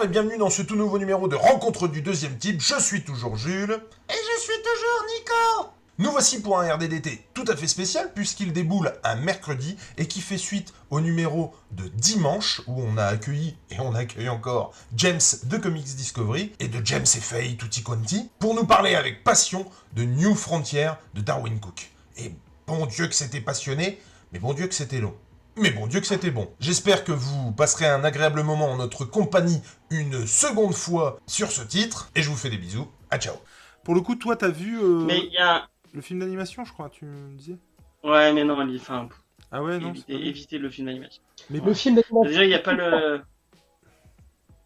Bonsoir et bienvenue dans ce tout nouveau numéro de Rencontre du deuxième type. Je suis toujours Jules. Et je suis toujours Nico. Nous voici pour un RDDT tout à fait spécial puisqu'il déboule un mercredi et qui fait suite au numéro de dimanche où on a accueilli et on accueille encore James de Comics Discovery et de James FA Tutti Quanti pour nous parler avec passion de New Frontier de Darwin Cook. Et bon Dieu que c'était passionné, mais bon Dieu que c'était long. Mais bon Dieu que c'était bon. J'espère que vous passerez un agréable moment en notre compagnie une seconde fois sur ce titre et je vous fais des bisous. À ciao. Pour le coup, toi, t'as vu Mais il y a... le film d'animation, je crois, tu me disais. Ouais, mais non, enfin, Ah ouais, non, c'est pas bien. évitez le film d'animation. Mais Le film d'animation. Déjà, il n'y a pas le...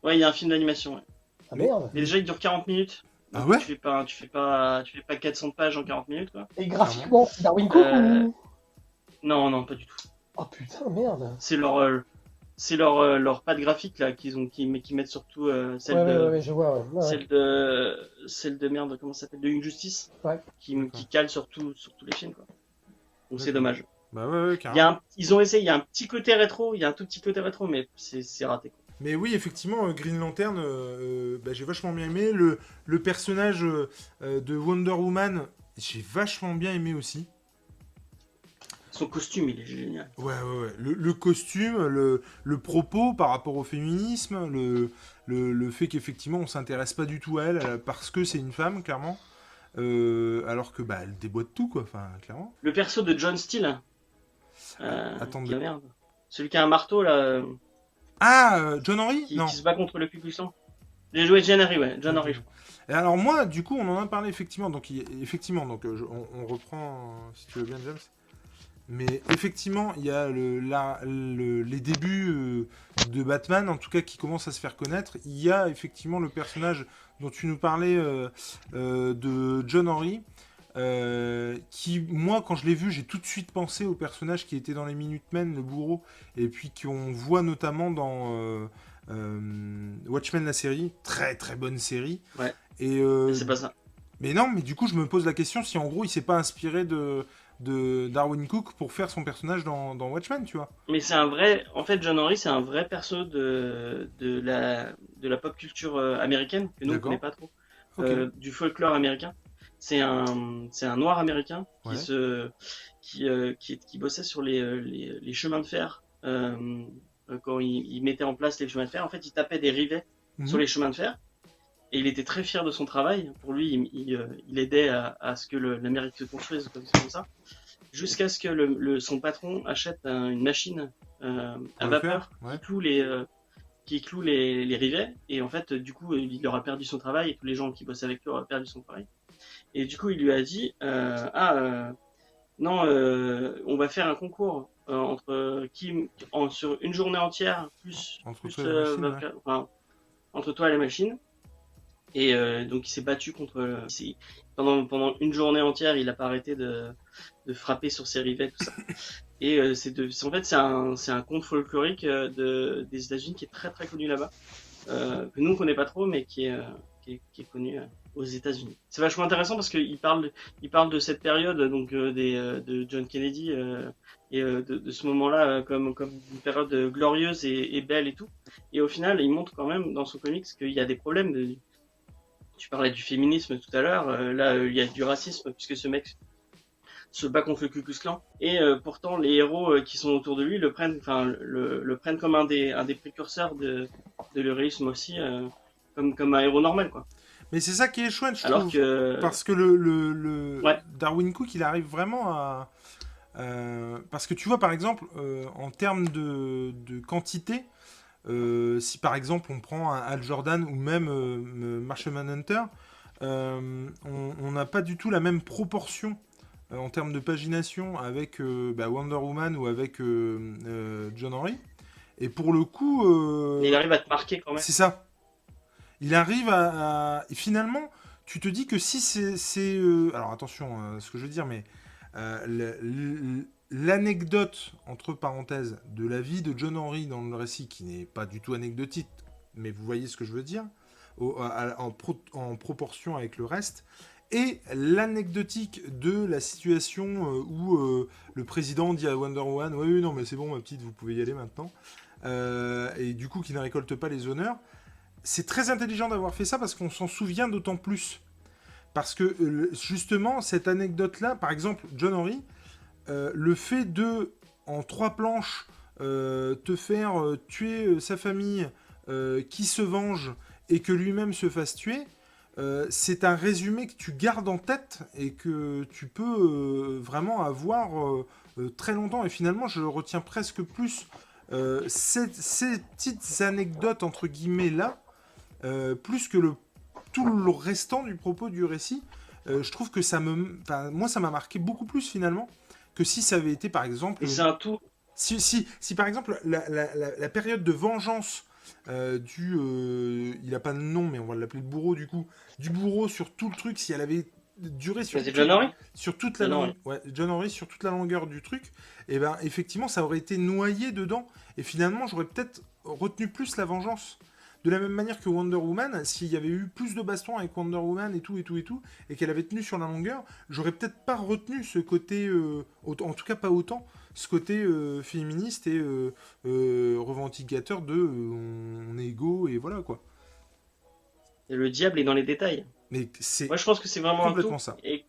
Ouais, il y a un film d'animation, ouais. Ah merde. Mais déjà, il dure 40 minutes. Ah Donc, ouais tu fais pas 400 pages en 40 minutes, quoi. Et graphiquement, Darwin Cook ou... Non, pas du tout. Oh putain, merde. C'est leur patte graphique, là, qui mettent surtout celle Ouais, je vois, ouais. celle de merde, comment ça s'appelle, de Injustice. Ouais. Qui cale sur tous les films, quoi. Donc c'est dommage. Bah ouais, carrément. Ils ont essayé, il y a un petit côté rétro, il y a un tout petit côté rétro, mais c'est raté, quoi. Mais oui, effectivement, Green Lantern, j'ai vachement bien aimé. Le personnage de Wonder Woman, j'ai vachement bien aimé aussi. Son costume, il est génial. Ouais. Le costume, le propos par rapport au féminisme, le fait qu'effectivement on s'intéresse pas du tout à elle parce que c'est une femme, clairement. Alors que elle déboîte tout, quoi, enfin, clairement. Le perso de John Steele. Attendez. Qui a merde. Celui qui a un marteau, là. John Henry Qui Non. se bat contre le Ku Klux Klan. J'ai joué John Henry, ouais. John Henry, je crois. Et alors moi, du coup, on en a parlé effectivement. Donc, on reprend, si tu veux bien, James. Mais effectivement, il y a les débuts de Batman, en tout cas, qui commencent à se faire connaître. Il y a effectivement le personnage dont tu nous parlais de John Henry, qui, moi, quand je l'ai vu, j'ai tout de suite pensé au personnage qui était dans les Minutemen, le bourreau, et puis qu'on voit notamment dans Watchmen, la série. Très, très bonne série. Ouais. Et c'est pas ça. Mais non, mais du coup, je me pose la question si, en gros, il s'est pas inspiré de Darwin Cook pour faire son personnage dans Watchmen, tu vois. Mais c'est un vrai... En fait, John Henry, c'est un vrai perso de la pop culture américaine, que nous, on connaît pas trop. Okay. Du folklore américain. C'est un noir américain qui bossait sur les chemins de fer. Quand il mettait en place les chemins de fer, en fait, il tapait des rivets sur les chemins de fer. Et il était très fier de son travail. Pour lui, il aidait à ce que l'Amérique se construise comme ça. Jusqu'à ce que son patron achète une machine à vapeur qui cloue les rivets. Et en fait, du coup, il aura perdu son travail et tous les gens qui bossaient avec lui auraient perdu son travail. Et du coup, il lui a dit non, on va faire un concours sur une journée entière entre toi et la machine. Et donc il s'est battu contre. Pendant une journée entière, il n'a pas arrêté de frapper sur ses rivets, tout ça. Et en fait, c'est un conte folklorique des États-Unis qui est très très connu là-bas, que nous on connaît pas trop, mais qui est connu aux États-Unis. C'est vachement intéressant parce qu'il parle de cette période donc de John Kennedy et de ce moment-là comme une période glorieuse et belle et tout. Et au final, il montre quand même dans son comics qu'il y a des problèmes tu parlais du féminisme tout à l'heure, là il y a du racisme puisque ce mec se bat contre le Ku Klux Klan et pourtant les héros qui sont autour de lui le prennent comme un des précurseurs de l'héroïsme aussi comme un héros normal, quoi. Mais c'est ça qui est chouette, je trouve. Parce que Darwin Cook, il arrive vraiment à parce que tu vois, par exemple, en termes de quantité, si par exemple on prend un Hal Jordan ou même Martian Manhunter, on n'a pas du tout la même proportion en termes de pagination avec Wonder Woman ou avec John Henry. Et pour le coup... il arrive à te marquer quand même. C'est ça. Il arrive à... Et finalement, tu te dis que si c'est... Alors attention, ce que je veux dire, mais... l'anecdote, entre parenthèses, de la vie de John Henry dans le récit, qui n'est pas du tout anecdotique, mais vous voyez ce que je veux dire, en proportion avec le reste, et l'anecdotique de la situation où le président dit à Wonder Woman « Oui, non, mais c'est bon, ma petite, vous pouvez y aller maintenant », et du coup, qui ne récolte pas les honneurs, c'est très intelligent d'avoir fait ça parce qu'on s'en souvient d'autant plus. Parce que justement, cette anecdote-là, par exemple, John Henry, le fait de, en 3 planches, te faire tuer sa famille, qui se venge et que lui-même se fasse tuer, c'est un résumé que tu gardes en tête et que tu peux vraiment avoir très longtemps. Et finalement, je retiens presque plus ces petites anecdotes, entre guillemets, là, plus que tout le restant du propos du récit. Je trouve que moi, ça m'a marqué beaucoup plus, finalement, que si ça avait été, par exemple... Et c'est un tout. Si par exemple, la période de vengeance il a pas de nom, mais on va l'appeler le bourreau, du coup, du bourreau sur tout le truc, si elle avait duré sur, C'est John Henry sur toute la John longueur, Henry. ouais, John Henry sur toute la longueur du truc, et ben effectivement, ça aurait été noyé dedans, et finalement, j'aurais peut-être retenu plus la vengeance. De la même manière que Wonder Woman, s'il y avait eu plus de bastons avec Wonder Woman et tout, et qu'elle avait tenu sur la longueur, j'aurais peut-être pas retenu ce côté, en tout cas pas autant, ce côté féministe et revendicateur de on est égaux et voilà quoi. Et le diable est dans les détails. Mais c'est Moi, je pense que c'est vraiment un complètement tout. ça. Et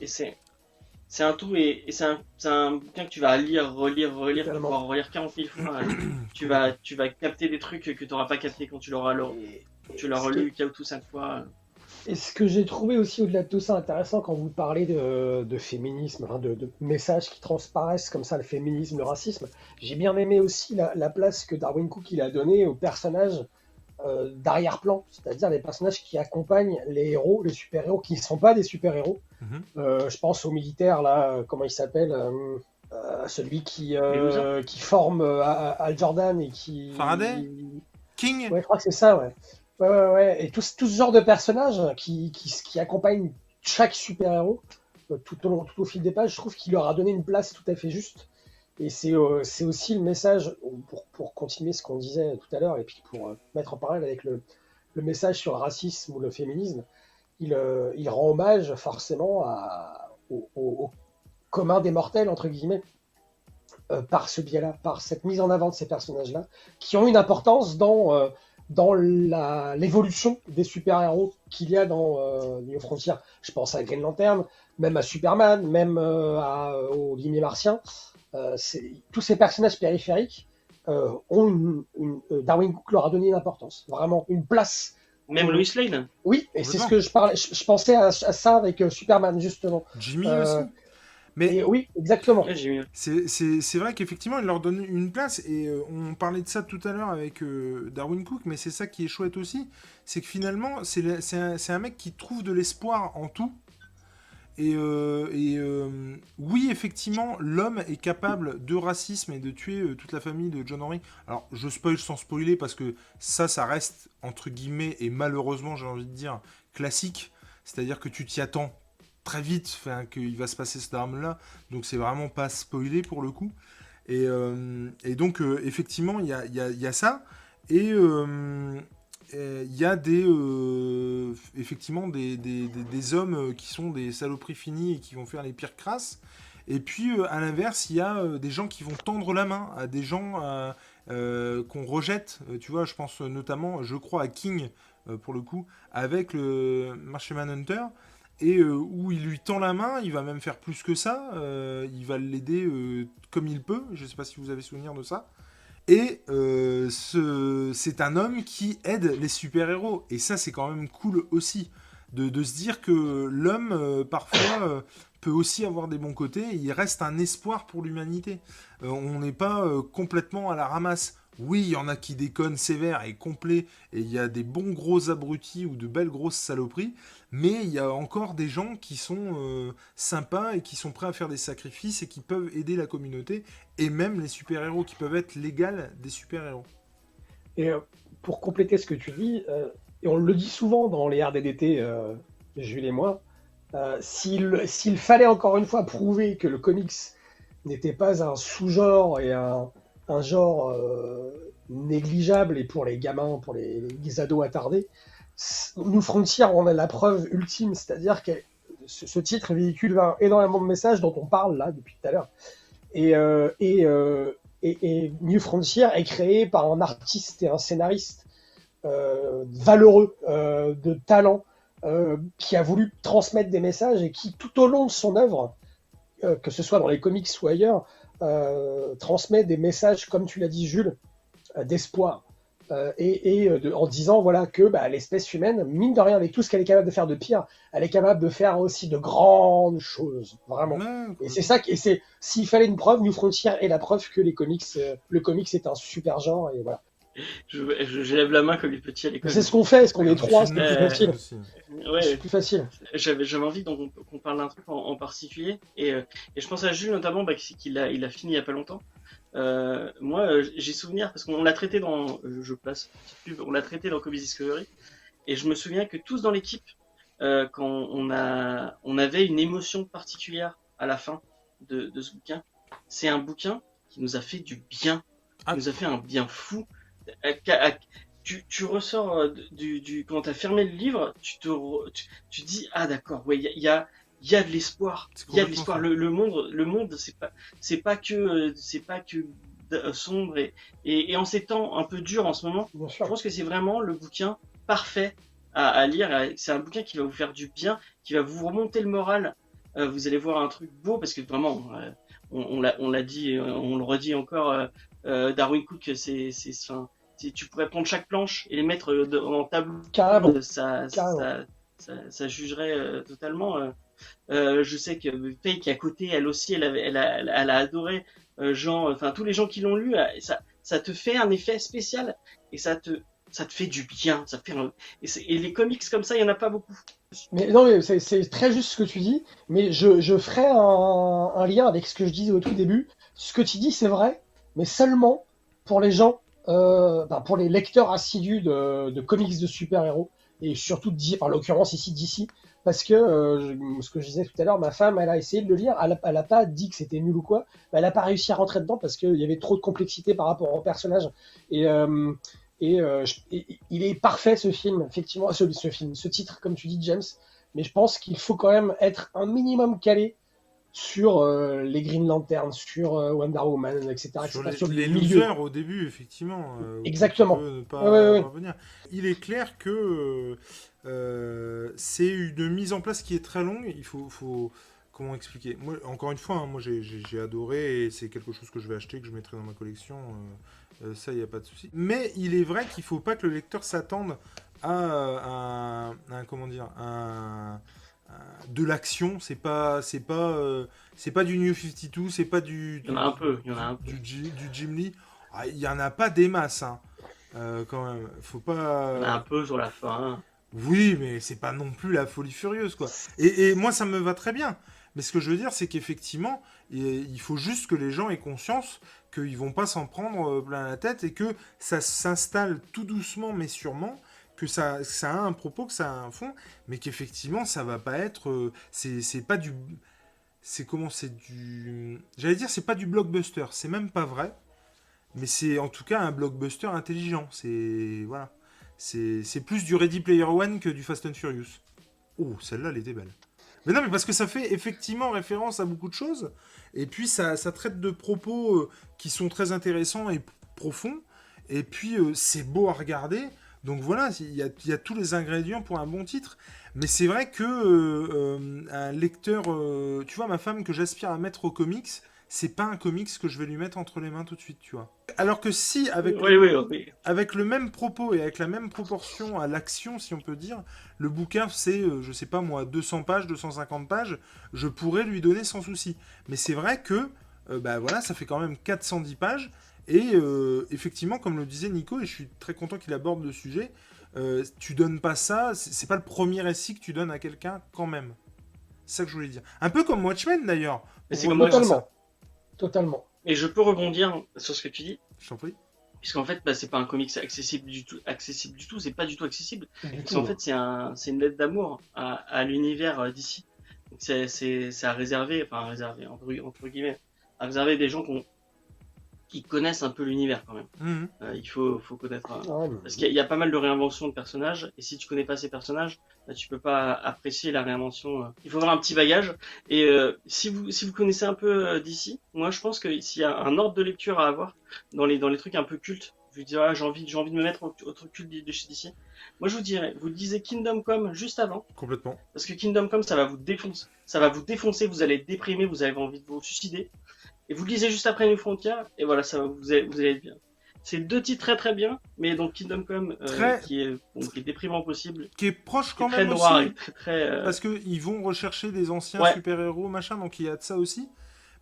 c'est un tout, et c'est un bouquin que tu vas lire, relire, pour Totalement. pouvoir relire 40 000 fois. tu vas capter des trucs que tu n'auras pas capté quand tu l'auras lu 4 ou 5 fois. Et ce que j'ai trouvé aussi au-delà de tout ça intéressant quand vous parlez de féminisme, enfin de messages qui transparaissent comme ça, le féminisme, le racisme, j'ai bien aimé aussi la place que Darwin Cook il a donnée aux personnages d'arrière-plan, c'est-à-dire les personnages qui accompagnent les héros, les super-héros, qui ne sont pas des super-héros. Je pense au militaire, là, comment il s'appelle celui qui forme Al Jordan et qui... Faraday King. Ouais, je crois que c'est ça, ouais. Ouais. Et tout ce genre de personnages qui accompagnent chaque super-héros tout au fil des pages, je trouve qu'il leur a donné une place tout à fait juste. Et c'est aussi le message, pour continuer ce qu'on disait tout à l'heure, et puis pour mettre en parallèle avec le message sur le racisme ou le féminisme, il rend hommage forcément au commun des mortels, entre guillemets, par ce biais-là, par cette mise en avant de ces personnages-là, qui ont une importance dans l'évolution des super-héros qu'il y a dans New Frontier. Je pense à Green Lantern, même à Superman, même aux Limiers Martiens. Tous ces personnages périphériques Darwin Cook leur a donné une importance, vraiment une place. Même Lois Lane. Oui, et c'est ce que je parlais. Je pensais à ça avec Superman, justement. Jimmy aussi. Mais oui, exactement. Ouais, c'est vrai qu'effectivement, il leur donne une place, et on parlait de ça tout à l'heure avec Darwin Cook, mais c'est ça qui est chouette aussi, c'est que finalement, c'est un mec qui trouve de l'espoir en tout, et oui, effectivement, l'homme est capable de racisme et de tuer toute la famille de John Henry. Alors, je spoil sans spoiler, parce que ça reste, entre guillemets, et malheureusement, j'ai envie de dire, classique, c'est-à-dire que tu t'y attends très vite, qu'il va se passer ce drame-là, donc c'est vraiment pas spoilé pour le coup. Et donc, effectivement, il y a ça, et il y a effectivement des hommes qui sont des saloperies finies et qui vont faire les pires crasses. Et puis, à l'inverse, il y a des gens qui vont tendre la main à des gens qu'on rejette. Tu vois, je pense notamment, je crois, à King, pour le coup, avec le Martian Hunter, et où il lui tend la main, il va même faire plus que ça, il va l'aider comme il peut, je ne sais pas si vous avez souvenir de ça, et c'est un homme qui aide les super-héros, et ça c'est quand même cool aussi, de se dire que l'homme, parfois, peut aussi avoir des bons côtés, et il reste un espoir pour l'humanité. On n'est pas complètement à la ramasse. Oui, il y en a qui déconnent sévère et complet, et il y a des bons gros abrutis ou de belles grosses saloperies, mais il y a encore des gens qui sont sympas et qui sont prêts à faire des sacrifices et qui peuvent aider la communauté, et même les super-héros qui peuvent être l'égal des super-héros. Et pour compléter ce que tu dis, et on le dit souvent dans les RDDT, Jules et moi, s'il fallait encore une fois prouver que le comics n'était pas un sous-genre et un genre négligeable et pour les gamins, pour les ados attardés, New Frontier, on a la preuve ultime, c'est-à-dire que ce titre véhicule énormément de messages dont on parle là depuis tout à l'heure. Et New Frontier est créé par un artiste et un scénariste valeureux, de talent, qui a voulu transmettre des messages et qui, tout au long de son œuvre, que ce soit dans les comics ou ailleurs, transmet des messages, comme tu l'as dit, Jules, d'espoir. En disant voilà que l'espèce humaine, mine de rien, avec tout ce qu'elle est capable de faire de pire, elle est capable de faire aussi de grandes choses, vraiment. Ouais, Et c'est ça, s'il fallait une preuve, New Frontier est la preuve que le comics est un super genre, et voilà. Je lève la main comme les petits à l'école. C'est ce qu'on fait, ce qu'on est trois, c'est plus Ouais, facile. aussi. Ouais, C'est plus facile. j'avais envie qu'on parle d'un truc en particulier, et je pense à Jules notamment, qu'il a fini il y a pas longtemps. Moi, j'ai souvenir parce qu'on l'a traité dans, je place petite pub, on l'a traité dans Comics Discovery, et je me souviens que tous dans l'équipe, quand on avait une émotion particulière à la fin de ce bouquin. C'est un bouquin qui nous a fait du bien, qui nous a fait un bien fou. Tu ressors quand t'as fermé le livre, tu dis ah d'accord, ouais, il y a de l'espoir, il y a de l'espoir. Le monde, c'est pas que sombre et en ces temps un peu durs en ce moment. Je pense que c'est vraiment le bouquin parfait à lire. C'est un bouquin qui va vous faire du bien, qui va vous remonter le moral. Vous allez voir un truc beau parce que vraiment, on l'a dit, on le redit encore. Darwin Cook, tu pourrais prendre chaque planche et les mettre en tableau. Carrément. Ça jugerait totalement. Je sais que Faye qui est à côté, elle aussi, elle a adoré. Tous les gens qui l'ont lu, ça te fait un effet spécial et ça te fait du bien. Et les comics comme ça, il y en a pas beaucoup. Mais non, mais c'est très juste ce que tu dis. Mais je ferai un lien avec ce que je disais au tout début. Ce que tu dis, c'est vrai, mais seulement pour les gens, pour les lecteurs assidus de comics de super-héros et surtout en l'occurrence ici DC. Parce que, ce que je disais tout à l'heure, ma femme, elle a essayé de le lire, elle a pas dit que c'était nul ou quoi, mais elle a pas réussi à rentrer dedans parce qu'il y avait trop de complexité par rapport au personnage. Et il est parfait ce film, effectivement, ce titre, comme tu dis, James, mais je pense qu'il faut quand même être un minimum calé sur les Green Lantern, sur Wonder Woman, etc. Sur les losers au début, effectivement. Exactement. Ne pas ouais. revenir. Il est clair que c'est une mise en place qui est très longue. Il faut comment expliquer. Moi, encore une fois, moi j'ai adoré et c'est quelque chose que je vais acheter, que je mettrai dans ma collection. Ça, il n'y a pas de souci. Mais il est vrai qu'il ne faut pas que le lecteur s'attende à de l'action. C'est pas du New 52, c'est pas du. Il y en a un peu. Du Jim Lee. Il y en a pas des masses, hein. Quand même. Faut pas. Il y en a un peu sur la fin. Oui, mais c'est pas non plus la folie furieuse, quoi. Et moi, ça me va très bien. Mais ce que je veux dire, c'est qu'effectivement, il faut juste que les gens aient conscience qu'ils vont pas s'en prendre plein la tête et que ça s'installe tout doucement mais sûrement, que ça a un propos, que ça a un fond, mais qu'effectivement, ça va pas être... c'est pas du... J'allais dire, c'est pas du blockbuster. C'est même pas vrai. Mais c'est en tout cas un blockbuster intelligent. Voilà. C'est plus du Ready Player One que du Fast and Furious. Oh, celle-là, elle était belle. Mais non, mais parce que ça fait effectivement référence à beaucoup de choses. Et puis, ça traite de propos qui sont très intéressants et profonds. Et puis, c'est beau à regarder. Donc voilà, il y a tous les ingrédients pour un bon titre. Mais c'est vrai que un lecteur... tu vois, ma femme que j'aspire à mettre au comics, c'est pas un comics que je vais lui mettre entre les mains tout de suite, tu vois. Alors que si, avec le même propos et avec la même proportion à l'action, si on peut dire, le bouquin, c'est, je sais pas moi, 200 pages, 250 pages, je pourrais lui donner sans souci. Mais c'est vrai que, voilà, ça fait quand même 410 pages, et effectivement, comme le disait Nico, et je suis très content qu'il aborde le sujet, tu donnes pas ça, c'est pas le premier récit que tu donnes à quelqu'un quand même. C'est ça que je voulais dire. Un peu comme Watchmen d'ailleurs. Mais c'est comme Totalement. Et je peux rebondir sur ce que tu dis. Je t'en prie. Puisqu'en fait, c'est pas un comics accessible du tout, c'est pas du tout accessible. Parce qu'en fait, c'est une lettre d'amour à l'univers d'ici. Donc c'est à réserver, entre guillemets, à réserver des gens qui connaissent un peu l'univers quand même. Mmh. Il faut connaître. Parce qu'il y a pas mal de réinventions de personnages, et si tu connais pas ces personnages, tu peux pas apprécier la réinvention. Il faut avoir un petit bagage. Et si vous connaissez un peu d'ici, moi je pense que s'il y a un ordre de lecture à avoir dans les trucs un peu cultes, Je lui dis, ah, j'ai envie de me mettre au truc de chez DC. Moi, je vous dirais, vous lisez Kingdom Come juste avant, Complètement. parce que Kingdom Come, ça va vous défoncer. Ça va vous défoncer, vous allez être déprimé, vous avez envie de vous suicider. Et vous lisez juste après New Frontier, et voilà, vous allez être bien. C'est 2 titres très très bien, mais donc Kingdom Come, qui est déprimant possible, Qui est proche quand qui est très même noir aussi. et très. Parce qu'ils vont rechercher des anciens Ouais. super-héros, machin, donc il y a de ça aussi.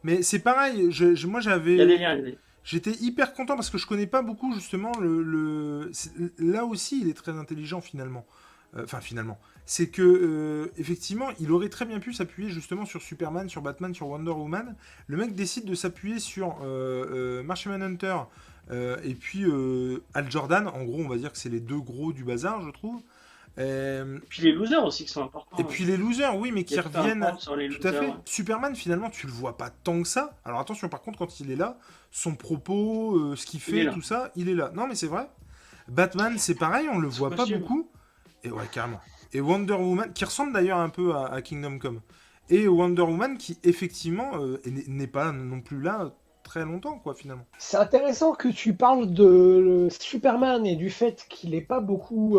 Mais c'est pareil, moi Il y a j'avais... des liens. J'étais hyper content parce que je connais pas beaucoup justement là aussi il est très intelligent finalement. Enfin finalement, c'est que effectivement il aurait très bien pu s'appuyer justement sur Superman, sur Batman, sur Wonder Woman. Le mec décide de s'appuyer sur Martian Manhunter et puis Hal Jordan. En gros on va dire que c'est les 2 gros du bazar je trouve. Et puis les losers aussi qui sont importants. Et puis les losers, oui, mais Il y qui a tout un reviennent. pan sur les Tout à losers, fait. ouais. Superman, finalement, tu le vois pas tant que ça. Alors attention, par contre, quand il est là, son propos, ce qu'il est fait, là. tout ça, il est là. Non, mais c'est vrai. Batman, c'est pareil, on le voit pas costume. beaucoup. Et ouais, carrément. Et Wonder Woman, qui ressemble d'ailleurs un peu à Kingdom Come. Et Wonder Woman, qui effectivement n'est pas non plus là très longtemps, quoi, finalement. C'est intéressant que tu parles de Superman et du fait qu'il n'ait pas beaucoup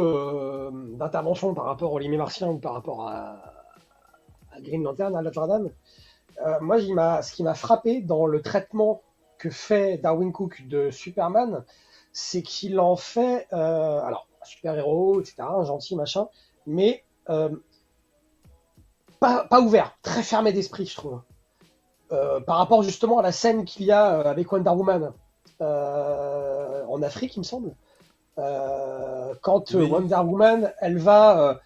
d'intervention par rapport au Limé Martien ou par rapport à Green Lantern, à Jordan. Moi, ce qui m'a frappé dans le traitement que fait Darwyn Cook de Superman, c'est qu'il en fait alors un super-héros, etc., un gentil, machin, mais pas ouvert, très fermé d'esprit, je trouve. Par rapport justement à la scène qu'il y a avec Wonder Woman en Afrique, il me semble. Quand Oui. Wonder Woman, elle va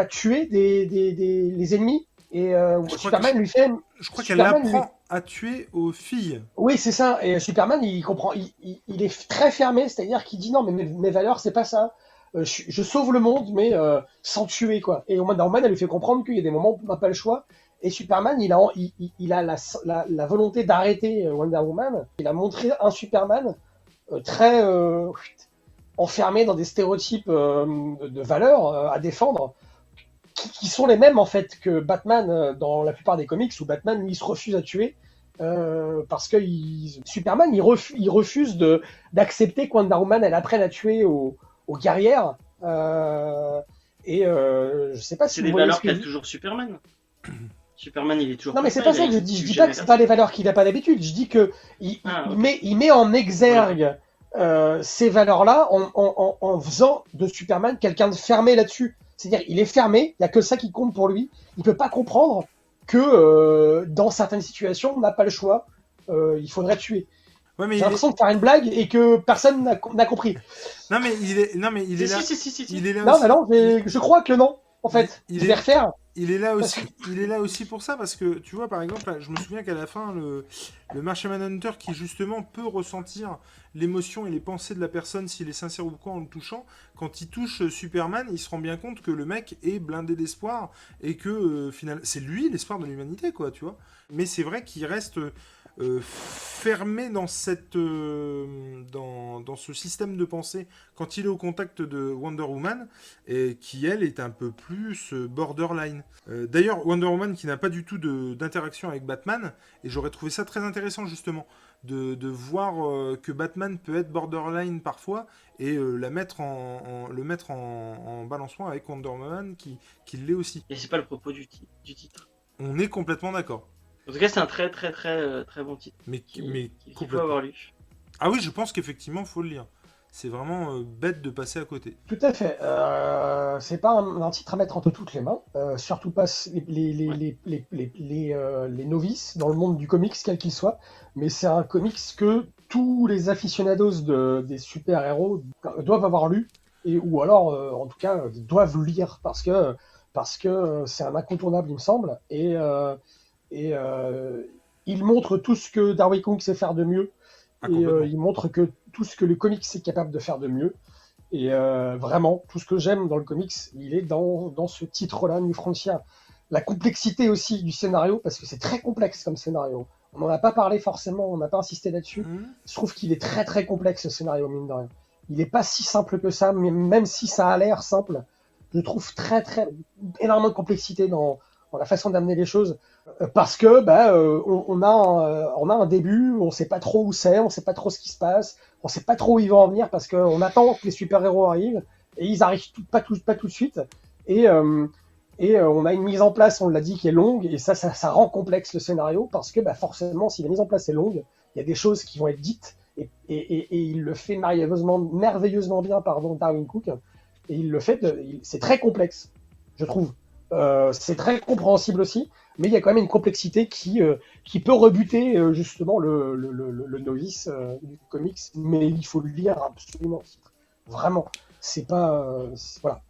tuer les ennemis et Superman lui fait. Je crois qu'elle Superman apprend à tuer aux filles. Oui, c'est ça. Et Superman, il comprend, il est très fermé, c'est-à-dire qu'il dit non, mais mes valeurs, c'est pas ça. Je sauve le monde, mais sans tuer, quoi. Et Wonder Woman, elle lui fait comprendre qu'il y a des moments où on n'a pas le choix. Et Superman, il a la volonté d'arrêter Wonder Woman. Il a montré un Superman très enfermé dans des stéréotypes de valeurs à défendre, qui sont les mêmes en fait que Batman dans la plupart des comics, où Batman, lui, il se refuse à tuer. Parce que Superman, il refuse d'accepter que Wonder Woman, elle apprenne à tuer aux guerrières. Je sais pas si C'est vous des voyez valeurs ce que qu'a je dis. toujours Superman. Superman, il est toujours. Non, mais comme c'est ça, pas il ça a que je dis. Je dis jamais pas que c'est pas les valeurs qu'il a pas d'habitude. Je dis que il met en exergue ces valeurs-là en faisant de Superman quelqu'un de fermé là-dessus. C'est-à-dire, il est fermé, il y a que ça qui compte pour lui. Il peut pas comprendre que dans certaines situations, on n'a pas le choix. Il faudrait tuer. Ouais, mais J'ai l'impression de faire une blague et que personne n'a compris. Non, mais il est là. Si. Il est là Non, aussi. mais non, je crois que non. En fait, Il je est- vais refaire. Il est là aussi. Il est là aussi pour ça parce que tu vois par exemple, je me souviens qu'à la fin le Martian Manhunter qui justement peut ressentir l'émotion et les pensées de la personne s'il est sincère ou quoi en le touchant, quand il touche Superman, il se rend bien compte que le mec est blindé d'espoir et que finalement c'est lui l'espoir de l'humanité quoi, tu vois. Mais c'est vrai qu'il reste fermé dans dans ce système de pensée quand il est au contact de Wonder Woman et qui elle est un peu plus borderline. D'ailleurs Wonder Woman qui n'a pas du tout d'interaction avec Batman, et j'aurais trouvé ça très intéressant justement de voir que Batman peut être borderline parfois et le mettre en balançoint avec Wonder Woman qui l'est aussi. Et c'est pas le propos du titre. On est complètement d'accord. En tout cas, c'est un très bon titre. Mais Qu'il faut complètement. avoir lu. Ah oui, je pense qu'effectivement, faut le lire. C'est vraiment bête de passer à côté. Tout à fait. C'est pas un titre à mettre entre toutes les mains. Surtout pas les novices dans le monde du comics, quel qu'il soit. Mais c'est un comics que tous les aficionados des super-héros doivent avoir lu. Ou alors, en tout cas, doivent lire. Parce que c'est un incontournable, il me semble. Et il montre tout ce que Darwyn Cook sait faire de mieux. Et il montre que tout ce que le comics est capable de faire de mieux. Et vraiment, tout ce que j'aime dans le comics, il est dans ce titre-là, New Frontier. La complexité aussi du scénario, parce que c'est très complexe comme scénario. On n'en a pas parlé forcément, on n'a pas insisté là-dessus. Je trouve qu'il est très très complexe ce scénario, mine de rien. Il n'est pas si simple que ça, mais même si ça a l'air simple, je trouve énormément de complexité dans dans la façon d'amener les choses, parce que on a un début, on sait pas trop où c'est, on sait pas trop ce qui se passe, on sait pas trop où ils vont en venir parce qu'on attend que les super-héros arrivent et ils arrivent pas tout de suite et on a une mise en place, on l'a dit, qui est longue et ça rend complexe le scénario parce que forcément si la mise en place est longue, il y a des choses qui vont être dites et il le fait merveilleusement bien, Darwin Cook, et il le fait, c'est très complexe, je trouve. C'est très compréhensible aussi, mais il y a quand même une complexité qui peut rebuter justement le novice du comics, mais il faut le lire absolument. Vraiment. C'est pas. Voilà.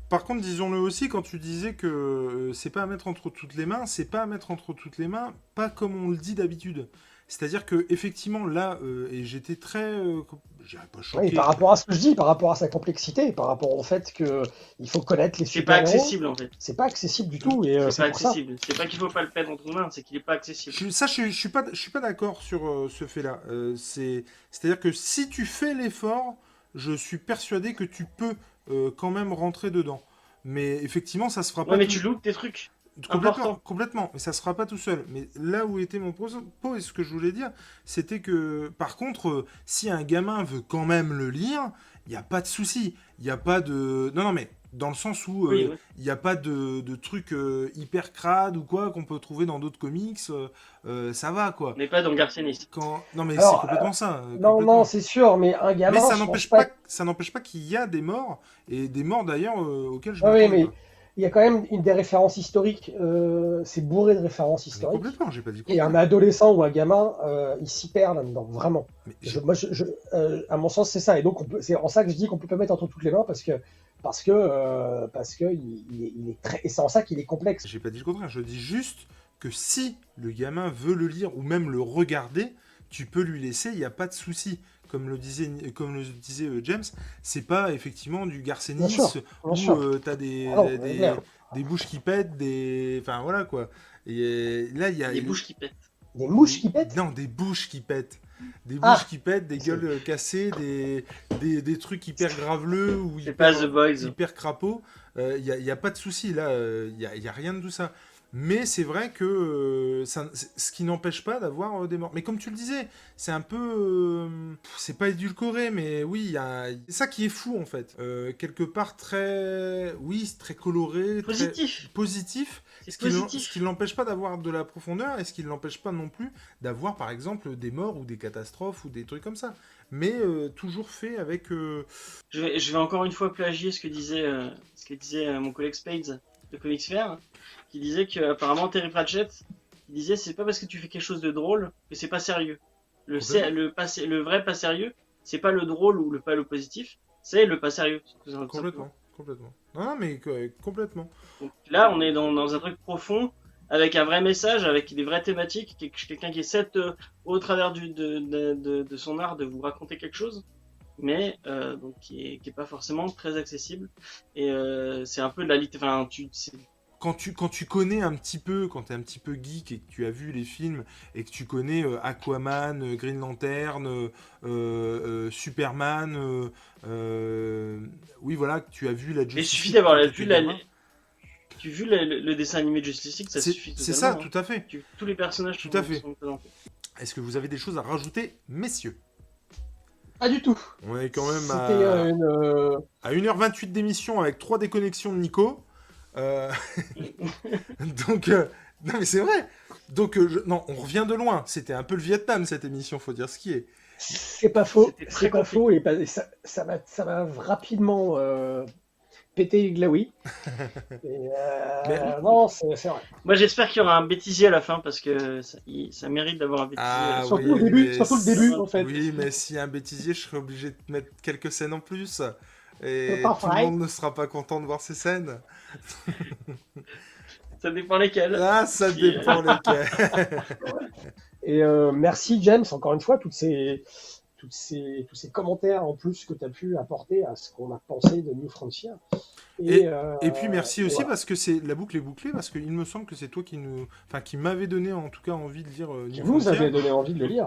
Par contre, disons-le aussi, quand tu disais que c'est pas à mettre entre toutes les mains, c'est pas à mettre entre toutes les mains, pas comme on le dit d'habitude. C'est-à-dire que effectivement là, et j'étais très, je dirais pas choqué. Oui, par rapport à ce que je dis, par rapport à sa complexité, par rapport au fait que il faut connaître les super-héros. C'est pas accessible en fait. C'est pas accessible du tout. Et c'est pas accessible. C'est pas qu'il faut pas le mettre entre les mains, c'est qu'il est pas accessible. Je suis pas d'accord sur ce fait-là. C'est-à-dire que si tu fais l'effort, je suis persuadé que tu peux quand même rentrer dedans. Mais effectivement, ça se fera pas. Ouais, mais tu loupes tes trucs. Complètement, mais ça se fera pas tout seul. Mais là où était mon propos et ce que je voulais dire, c'était que par contre, si un gamin veut quand même le lire, il n'y a pas de souci. Il n'y a pas de. Non, mais dans le sens où il n'y a pas de trucs hyper crades ou quoi qu'on peut trouver dans d'autres comics. Ça va quoi. Mais pas dans Garcinis. Non, mais c'est complètement ça. Non, c'est sûr, mais un gamin. Mais ça n'empêche pas qu'il y a des morts, et des morts d'ailleurs auxquelles je me mais... Il y a quand même des références historiques, c'est bourré de références historiques. Mais complètement, j'ai pas dit quoi. Et un adolescent ou un gamin, il s'y perd là-dedans, vraiment. À mon sens, c'est ça. Et donc, c'est en ça que je dis qu'on peut pas mettre entre toutes les mains parce que il est très, et c'est en ça qu'il est complexe. J'ai pas dit le contraire. Je dis juste que si le gamin veut le lire ou même le regarder, tu peux lui laisser, il n'y a pas de souci. Comme le disait James, c'est pas effectivement du Garcenis où t'as des bouches qui pètent, enfin voilà quoi. Et là il y a des bouches qui pètent. Des mouches qui pètent ? Non, des bouches qui pètent. Des bouches qui pètent, des gueules cassées, des trucs hyper graveleux ou hyper crapauds. Il y a pas de souci là, il y a rien de tout ça. Mais c'est vrai que ce qui n'empêche pas d'avoir des morts. Mais comme tu le disais, c'est un peu... c'est pas édulcoré, mais oui, c'est ça qui est fou en fait. Quelque part très... Oui, c'est très coloré. Positif. Très positif. Ce qui ne l'empêche pas d'avoir de la profondeur et ce qui ne l'empêche pas non plus d'avoir par exemple des morts ou des catastrophes ou des trucs comme ça. Mais toujours fait avec... Je vais encore une fois plagier ce que disait mon collègue Spades de Comics Fair, qui disait que apparemment Terry Pratchett, il disait c'est pas parce que tu fais quelque chose de drôle que c'est pas sérieux. Le vrai pas sérieux, c'est pas le drôle ou pas le positif, c'est le pas sérieux. Complètement. Non, mais complètement. Donc là, on est dans un truc profond, avec un vrai message, avec des vraies thématiques, quelqu'un qui essaie au travers de son art de vous raconter quelque chose, mais donc qui est pas forcément très accessible. Et c'est un peu de la littérature. Quand tu connais un petit peu, quand t'es un petit peu geek et que tu as vu les films et que tu connais Aquaman, Green Lantern, Superman, oui voilà, que tu as vu la Justice League. Il suffit d'avoir vu le dessin animé de Justice League, ça suffit totalement. C'est ça, tout à fait. Tous les personnages sont présentés. Est-ce que vous avez des choses à rajouter, messieurs ? Pas du tout. On est quand même à 1h28 d'émission avec 3 déconnexions de Nico. Donc, non mais c'est vrai. Donc, non, on revient de loin. C'était un peu le Vietnam cette émission, faut dire ce qui est. C'est pas faux. C'est pas faux et ça va rapidement péter les glaouis. Non, c'est vrai. Moi, j'espère qu'il y aura un bêtisier à la fin parce que ça mérite d'avoir un bêtisier. Surtout le début, en fait. Oui, mais s'il y a un bêtisier, je serais obligé de mettre quelques scènes en plus. Et tout le monde ne sera pas content de voir ces scènes. Ça dépend lesquelles. Ah, ça dépend lesquelles. Et merci James, encore une fois, tous ces commentaires en plus que tu as pu apporter à ce qu'on a pensé de New Frontier. Et puis merci aussi parce que la boucle est bouclée, parce qu'il me semble que c'est toi qui m'avait donné en tout cas envie de lire New Frontier. Vous avez donné envie de le lire.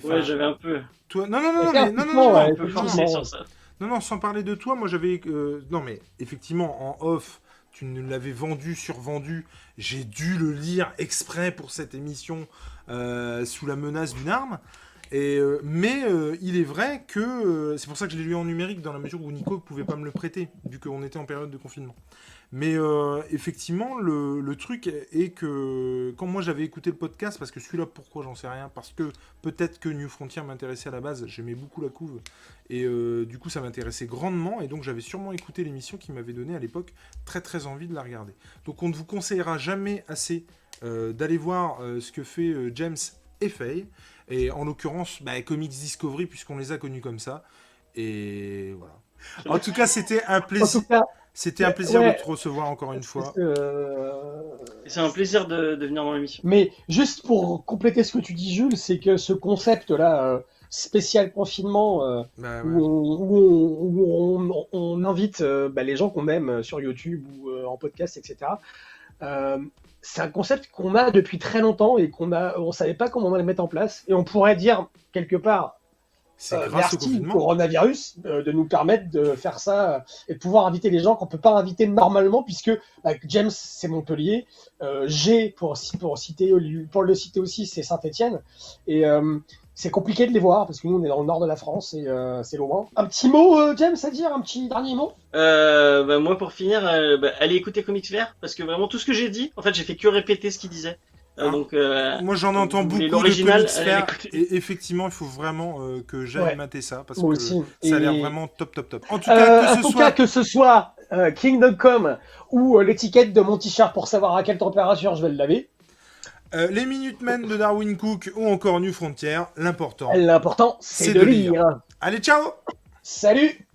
Ouais, j'avais un peu. Toi, non, un peu forcé sur ça. Non, sans parler de toi, moi j'avais... non, mais effectivement, en off, tu nous l'avais vendu, survendu. J'ai dû le lire exprès pour cette émission sous la menace d'une arme. Mais il est vrai que c'est pour ça que je l'ai lu en numérique dans la mesure où Nico ne pouvait pas me le prêter vu qu'on était en période de confinement. Mais effectivement, le truc est que quand moi j'avais écouté le podcast, parce que celui-là, pourquoi j'en sais rien, parce que peut-être que New Frontier m'intéressait à la base, j'aimais beaucoup la couve, et du coup ça m'intéressait grandement, et donc j'avais sûrement écouté l'émission qui m'avait donné à l'époque très très envie de la regarder. Donc on ne vous conseillera jamais assez d'aller voir ce que fait James et Faye, et en l'occurrence Comics Discovery, puisqu'on les a connus comme ça, et voilà. En tout cas, c'était un plaisir. C'était un plaisir de te recevoir encore une fois. C'est un plaisir de venir dans l'émission. Mais juste pour compléter ce que tu dis, Jules, c'est que ce concept-là, spécial confinement, où on invite les gens qu'on aime sur YouTube ou en podcast, etc., c'est un concept qu'on a depuis très longtemps et on savait pas comment on allait le mettre en place. Et on pourrait dire, quelque part, merci au coronavirus de nous permettre de faire ça et de pouvoir inviter les gens qu'on peut pas inviter normalement, puisque James c'est Montpellier, G pour le citer aussi c'est Saint-Étienne, et c'est compliqué de les voir parce que nous on est dans le nord de la France et c'est loin. Un petit mot James à dire, un petit dernier mot? Moi pour finir, allez écouter Comics Vert, parce que vraiment tout ce que j'ai dit, en fait j'ai fait que répéter ce qu'il disait. Moi j'en entends beaucoup de Comics Vert, et effectivement il faut vraiment que j'aille mater ça, parce que ça a l'air vraiment top. En tout cas, que ce soit Kingdom Come ou l'étiquette de mon t-shirt pour savoir à quelle température je vais le laver. Les Minutemen de Darwin Cook ou encore New Frontier, l'important c'est de lire. Allez, ciao. Salut.